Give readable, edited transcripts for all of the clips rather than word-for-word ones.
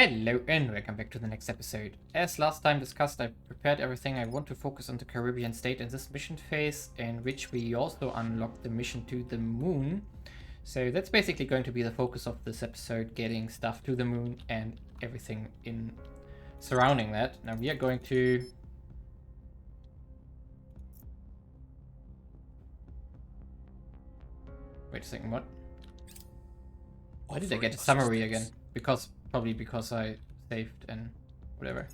Hello and welcome back to the next episode. As last time discussed, I prepared everything. I want to focus on the Caribbean state in this mission phase, in which we also unlock the mission to the moon. So that's basically going to be the focus of this episode, getting stuff to the moon and everything in surrounding that. Now we are going to... Wait a second, what? Why did I get a summary again? Probably because I saved and whatever.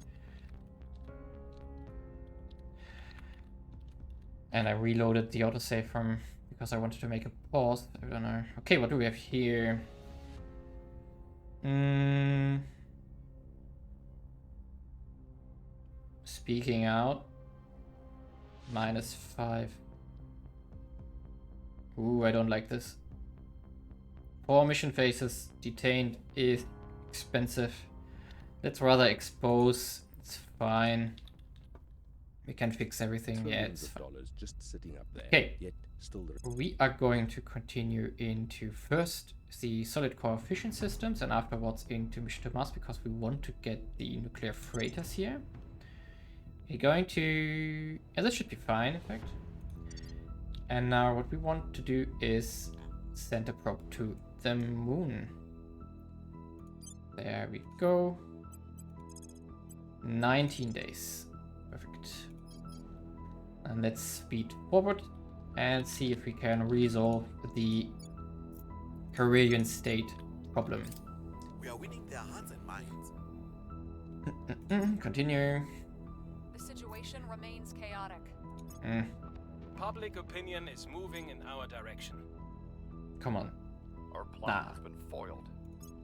And I reloaded the autosave from because I wanted to make a pause. I don't know. Okay, what do we have here? Speaking out. -5. Ooh, I don't like this. 4 mission phases. Detained is expensive. Let's rather expose. It's fine. We can fix everything. Yeah, it's fine. Just sitting up there. Okay. Yet still there. We are going to continue into first the solid core fission systems and afterwards into Mission to Mars because we want to get the nuclear freighters here. We're going to... Yeah, this should be fine, in fact. And now what we want to do is send a probe to the moon. There we go. 19 days. Perfect. And let's speed forward and see if we can resolve the Caribbean state problem. We are winning their hearts and minds. Continue. The situation remains chaotic. Public opinion is moving in our direction. Come on. Our plan has been foiled.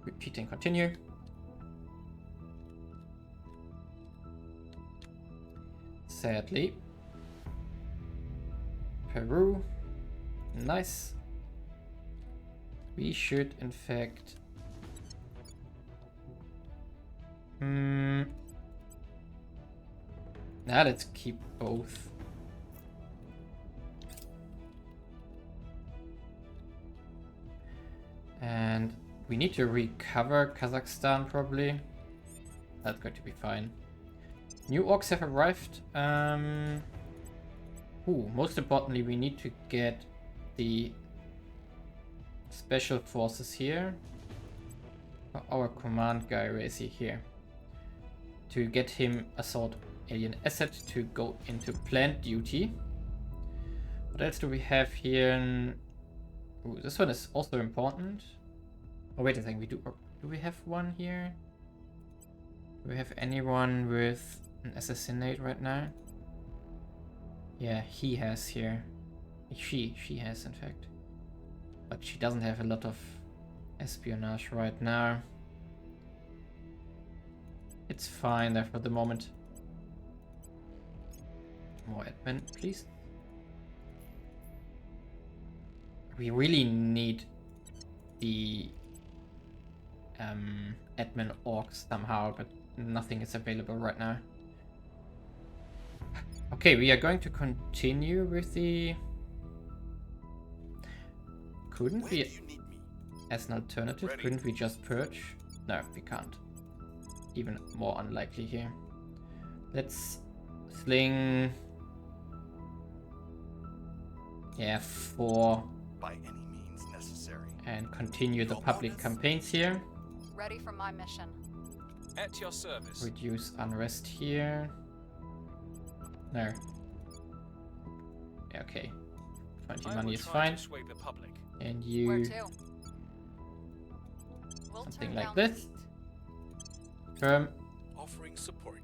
Repeating, continue. Sadly. Peru. Nice. We should, in fact... Now let's keep both. And we need to recover Kazakhstan, probably. That's going to be fine. New orcs have arrived. Most importantly, we need to get the special forces here. Our command guy, where is he? Here. To get him assault alien asset to go into plant duty. What else do we have here? Ooh, this one is also important. Oh, wait a second, do we have one here? Do we have anyone with an assassinate right now? Yeah, he has here. She has, in fact. But she doesn't have a lot of espionage right now. It's fine there for the moment. More admin, please. We really need the admin orcs somehow, but nothing is available right now. Okay, we are going to continue with the... Couldn't we, as an alternative, couldn't we just purge? No, we can't. Even more unlikely here. Let's sling... Yeah, 4. By any means necessary. And continue the public campaigns here. Ready for my mission. At your service. Reduce unrest here. No. Yeah, okay. 20 money is fine. And you... Where to? We'll something turn like down this. the heat. Offering support.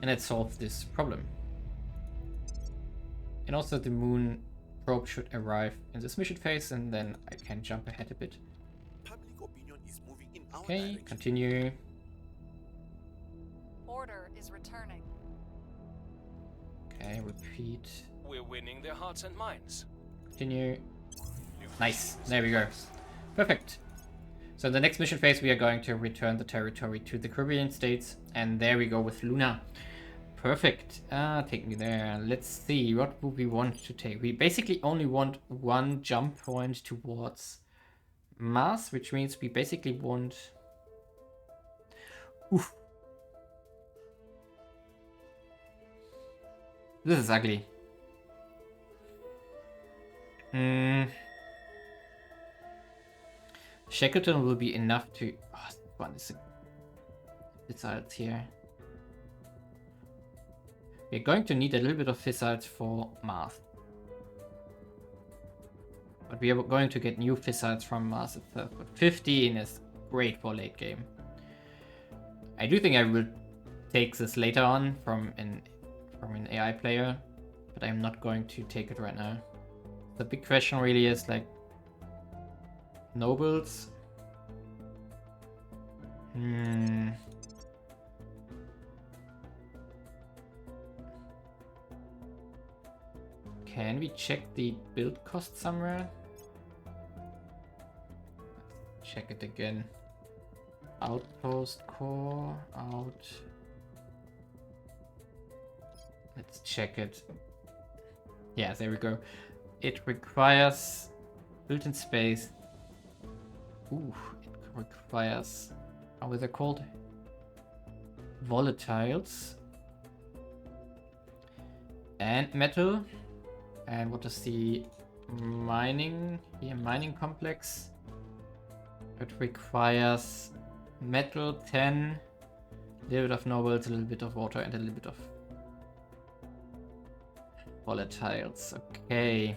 And let's solve this problem. And also the moon probe should arrive in this mission phase, and then I can jump ahead a bit. Public opinion is moving in our Okay, direction. continue. Order is returning. Okay, repeat. We're winning their hearts and minds. Continue. Nice, there we go. Perfect. So in the next mission phase we are going to return the territory to the Caribbean states, and there we go with Luna. Perfect. Take me there. Let's see, what would we want to take? We basically only want one jump point towards Mars, which means we basically want... Oof. This is ugly. Shackleton will be enough to... Oh, this one is fizzles here. We're going to need a little bit of fizzles for Mars. But we are going to get new fizzles from Mars itself. But 15 is great for late game. I do think I will take this later on from an AI player, but I'm not going to take it right now. The big question really is like nobles. Can we check the build cost somewhere? Let's check it again. Outpost core, out. Let's check it. Yeah, there we go. It requires built-in space. Ooh, it requires, how are they called? Volatiles. And metal. And what is the mining? Here, mining complex. It requires metal 10, a little bit of nobles, a little bit of water, and a little bit of volatiles. Okay.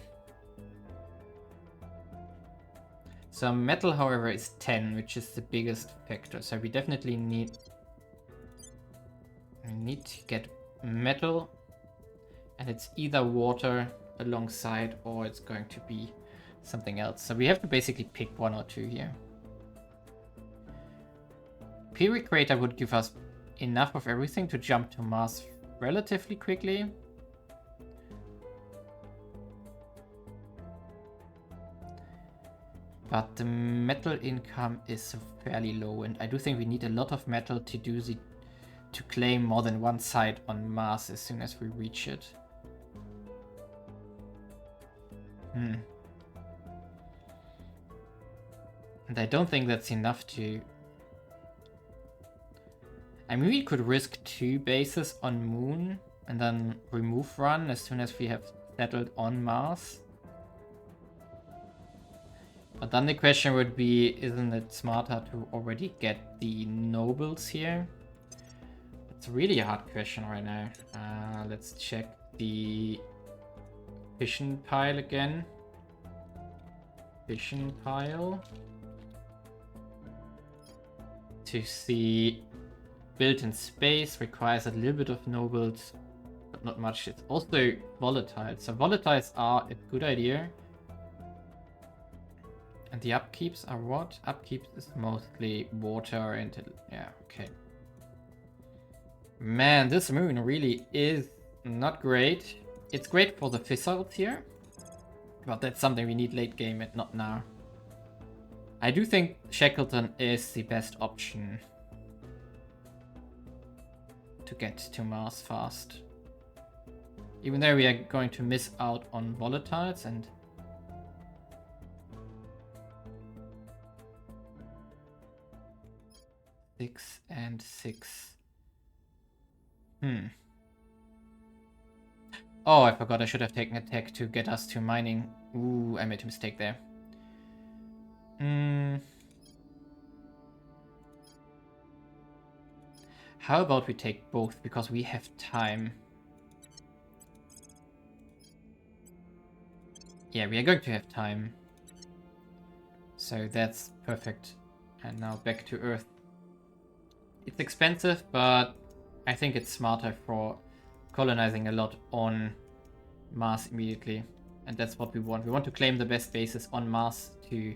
So metal, however, is 10, which is the biggest factor. So we definitely need to get metal, and it's either water alongside or it's going to be something else. So we have to basically pick one or two here. Period Crater would give us enough of everything to jump to Mars relatively quickly. But the metal income is fairly low, and I do think we need a lot of metal to claim more than one site on Mars as soon as we reach it. And I don't think that's enough to... I mean, we could risk 2 bases on Moon and then remove run as soon as we have settled on Mars. But then the question would be, isn't it smarter to already get the nobles here? It's really a hard question right now. Let's check the fission pile again. Fission pile. To see built-in space requires a little bit of nobles, but not much. It's also volatile. So volatiles are a good idea. And the upkeeps are what? Upkeeps is mostly water and... yeah, okay. Man, this moon really is not great. It's great for the fizzles here, but that's something we need late game and not now. I do think Shackleton is the best option to get to Mars fast. Even though we are going to miss out on volatiles and... 6 and 6. Oh, I forgot I should have taken a tech to get us to mining. Ooh, I made a mistake there. How about we take both, because we have time. Yeah, we are going to have time. So that's perfect. And now back to Earth. It's expensive, but I think it's smarter for colonizing a lot on Mars immediately. And that's what we want. We want to claim the best bases on Mars to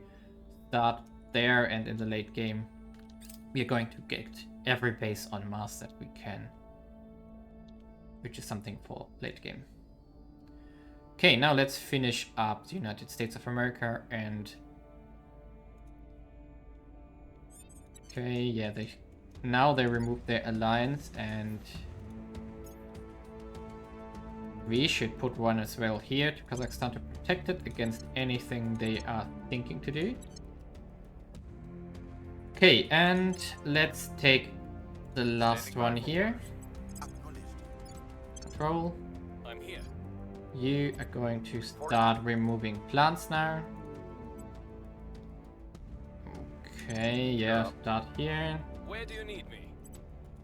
start there, and in the late game we are going to get every base on Mars that we can. Which is something for late game. Okay, now let's finish up the United States of America and... Okay, yeah, now they removed their alliance, and we should put one as well here to Kazakhstan to protect it against anything they are thinking to do. Okay, and let's take the last Standing by one for here. orders. Acknowledged. Control. I'm here. You are going to start removing plants now. Okay, yeah, start here. Where do you need me?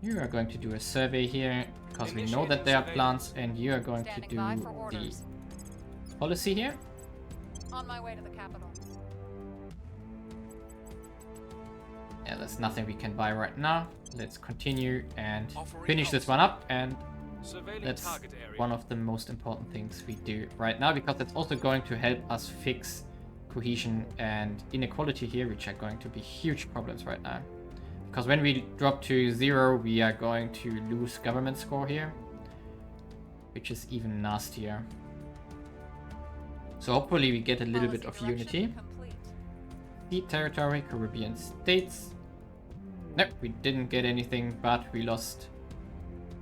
You are going to do a survey here because we know that there are plants, and you are going to Standing do by for the orders. policy here. On my way to the capital. Yeah, there's nothing we can buy right now. Let's continue and Offering finish this help. one up, and Surveilling that's target area. one of the most important things we do right now, because it's also going to help us fix cohesion and inequality here, which are going to be huge problems right now. Because when we drop to 0, we are going to lose government score here, which is even nastier. So hopefully we get a little bit of Policy direction unity. complete. Sea territory, Caribbean states. Nope, we didn't get anything, but we lost,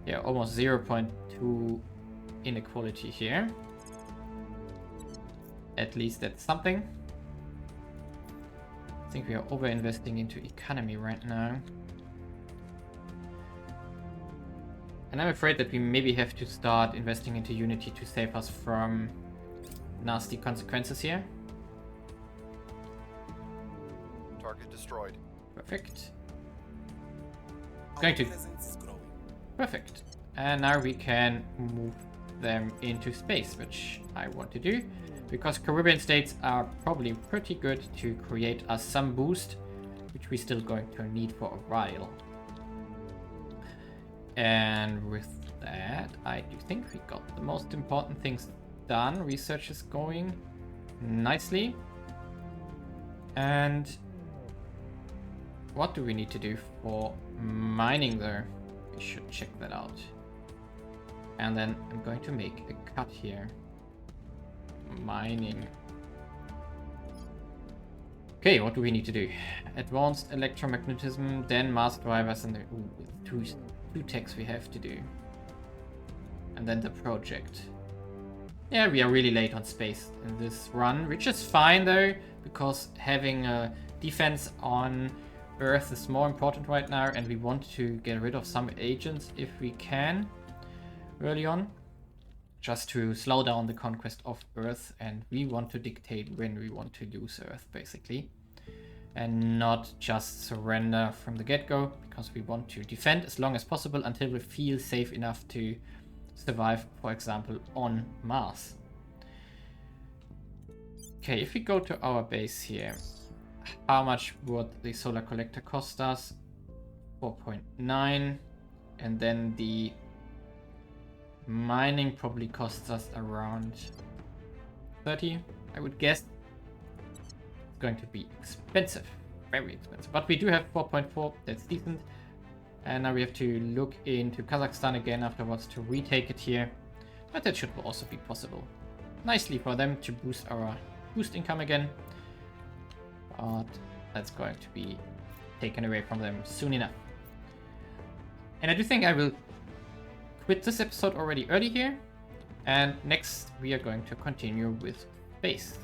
yeah, almost 0.2 inequality here. At least that's something. I think we are over-investing into economy right now. And I'm afraid that we maybe have to start investing into unity to save us from nasty consequences here. Target destroyed. Perfect. Our Going to- presence is growing. Perfect. And now we can move them into space, which I want to do, because Caribbean states are probably pretty good to create us some boost, which we're still going to need for a while. And with that, I do think we got the most important things done. Research is going nicely. And what do we need to do for mining there? We should check that out. And then I'm going to make a cut here. Mining. Okay, what do we need to do? Advanced electromagnetism, then mass drivers, and the two techs we have to do. And then the project. Yeah, we are really late on space in this run, which is fine though, because having a defense on Earth is more important right now, and we want to get rid of some agents if we can early on, just to slow down the conquest of Earth, and we want to dictate when we want to lose Earth basically, and not just surrender from the get-go, because we want to defend as long as possible until we feel safe enough to survive, for example, on Mars. Okay, if we go to our base here, how much would the solar collector cost us? 4.9, and then the mining probably costs us around 30, I would guess. It's going to be expensive, very expensive, but we do have 4.4, that's decent. And now we have to look into Kazakhstan again afterwards to retake it here, but that should also be possible. Nicely for them to boost our boost income again, but that's going to be taken away from them soon enough. And I do think I will quit this episode already early here, and next we are going to continue with space.